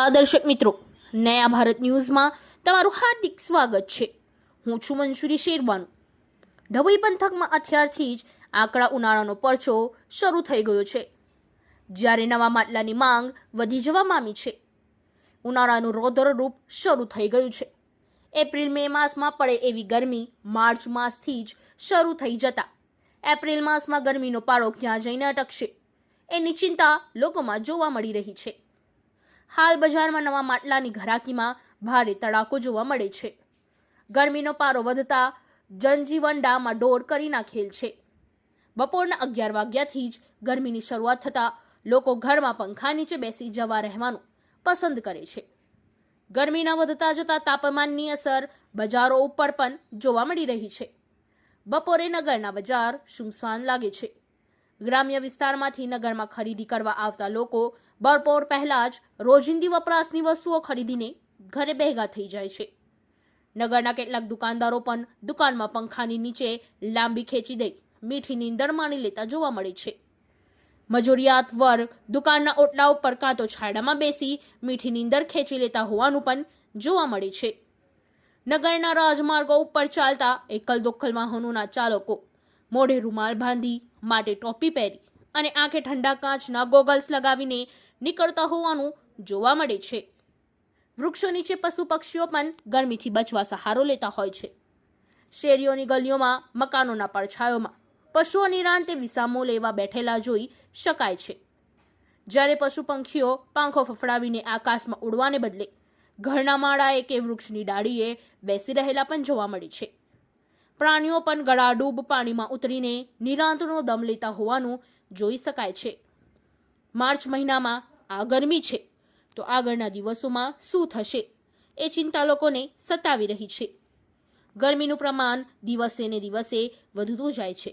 નમસ્કાર દર્શક મિત્રો, નયા ભારત ન્યૂઝમાં તમારું હાર્દિક સ્વાગત છે। હું છું મંસૂરી શેરબાનુ। ઢબુઈ પંથકમાં અત્યારથી જ આકરા ઉનાળાનો પરચો શરૂ થઈ ગયો છે, જ્યારે નવા માટલાની માંગ વધી જવા પામી છે। ઉનાળાનું રૌદ્ર રૂપ શરૂ થઈ ગયું છે। એપ્રિલ મે માસમાં પડે એવી ગરમી માર્ચ માસથી જ શરૂ થઈ જતા એપ્રિલ માસમાં ગરમીનો પારો ક્યાં જઈને અટકશે એની ચિંતા લોકોમાં જોવા મળી રહી છે। હાલ બજારમાં નવા માટલાની ઘરાકીમાં ભારે તડાકો જોવા મળે છે। ગરમીનો પારો વધતા જનજીવન ડામાડોળ કરી નાખેલ છે। બપોરના 11 વાગ્યાથી જ ગરમીની શરૂઆત થતાં લોકો ઘરમાં પંખા નીચે બેસી જવા રહેવાનું પસંદ કરે છે। ગરમીના વધતા જતા તાપમાનની અસર બજારો ઉપર પણ જોવા મળી રહી છે। બપોરે નગરના બજાર સુમસાન લાગે છે। ગ્રામ્ય વિસ્તારમાંથી નગરમાં ખરીદી કરવા આવતા લોકો બપોર પહેલા જ રોજિંદી વપરાશની વસ્તુઓ ખરીદીને ઘરે ભેગા થઈ જાય છે। નગરના કેટલાક દુકાનદારો પણ દુકાનમાં પંખાની નીચે લાંબી ખેંચી દઈ મીઠી નીંદર માણી લેતા જોવા મળે છે। મજૂરિયાત વર્ગ દુકાનના ઓટલા ઉપર કાં તો છાંયડામાં બેસી મીઠી નીંદર ખેંચી લેતા હોવાનું પણ જોવા મળે છે। નગરના રાજમાર્ગો ઉપર ચાલતા એકલ દોકલ વાહનોના ચાલકો મોઢે રૂમાલ બાંધી, માથે ટોપી પહેરી અને આંખે ઠંડા કાચના ગોગલ્સ લગાવીને નીકળતા હોવાનું જોવા મળે છે। વૃક્ષો નીચે પશુ પક્ષીઓ પણ ગરમીથી બચવા સહારો લેતા હોય છે। શેરીઓની ગલીઓમાં મકાનોના પડછાયોમાં પશુઓની રાંતે વિસામો લેવા બેઠેલા જોઈ શકાય છે, જ્યારે પશુ પંખીઓ પાંખો ફફડાવીને આકાશમાં ઉડવાને બદલે ઘરના માળાએ કે વૃક્ષની ડાળીએ બેસી રહેલા પણ જોવા મળે છે। પ્રાણીઓ પણ ગળાડૂબ પાણીમાં ઉતરીને નિરાંતનો દમ લેતા હોવાનું જોઈ શકાય છે। માર્ચ મહિનામાં આ ગરમી છે તો આગળના દિવસોમાં શું થશે એ ચિંતા લોકોને સતાવી રહી છે। ગરમીનું પ્રમાણ દિવસે ને દિવસે વધતું જાય છે।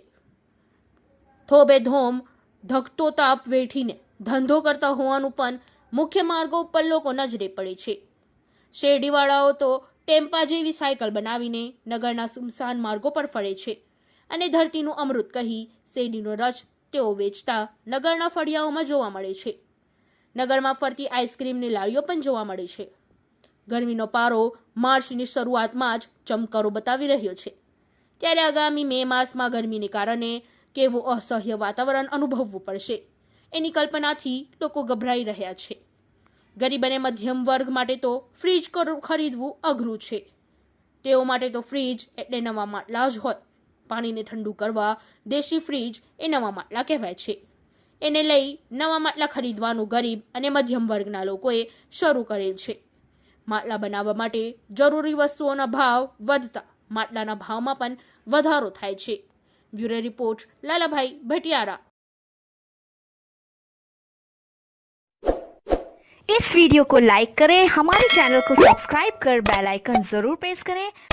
થોબે ધોમ ધકતો તાપ વેઠીને ધંધો કરતા હોવાનું પણ મુખ્ય માર્ગો ઉપર લોકો નજરે પડે છે। શેરડીવાળાઓ તો ટેમ્પા જેવી સાયકલ બનાવીને નગરના સુમસાન માર્ગો પર ફરે છે અને ધરતીનું અમૃત કહી શેરડીનો રસ તેઓ વેચતા નગરના ફળિયાઓમાં જોવા મળે છે। નગરમાં ફરતી આઈસ્ક્રીમની લારીઓ પણ જોવા મળે છે। ગરમીનો પારો માર્ચની શરૂઆતમાં જ ચમકારો બતાવી રહ્યો છે, ત્યારે આગામી મે માસમાં ગરમીને કારણે કેવું અસહ્ય વાતાવરણ અનુભવવું પડશે એની કલ્પનાથી લોકો ગભરાઈ રહ્યા છે। ગરીબ અને મધ્યમ વર્ગ માટે તો ફ્રીજ ખરીદવું અઘરું છે। તેઓ માટે તો ફ્રીજ એટલે નવા માટલા જ હોય। પાણીને ઠંડુ કરવા દેશી ફ્રીજ એ નવા માટલા કહેવાય છે। એને લઈ નવા માટલા ખરીદવાનું ગરીબ અને મધ્યમ વર્ગના લોકોએ શરૂ કરેલ છે। માટલા બનાવવા માટે જરૂરી વસ્તુઓના ભાવ વધતા માટલાના ભાવમાં પણ વધારો થાય છે। Bureau report Lalabhai Bhatiyara. इस वीडियो को लाइक करें, हमारे चैनल को सब्सक्राइब कर बेल आइकन जरूर प्रेस करें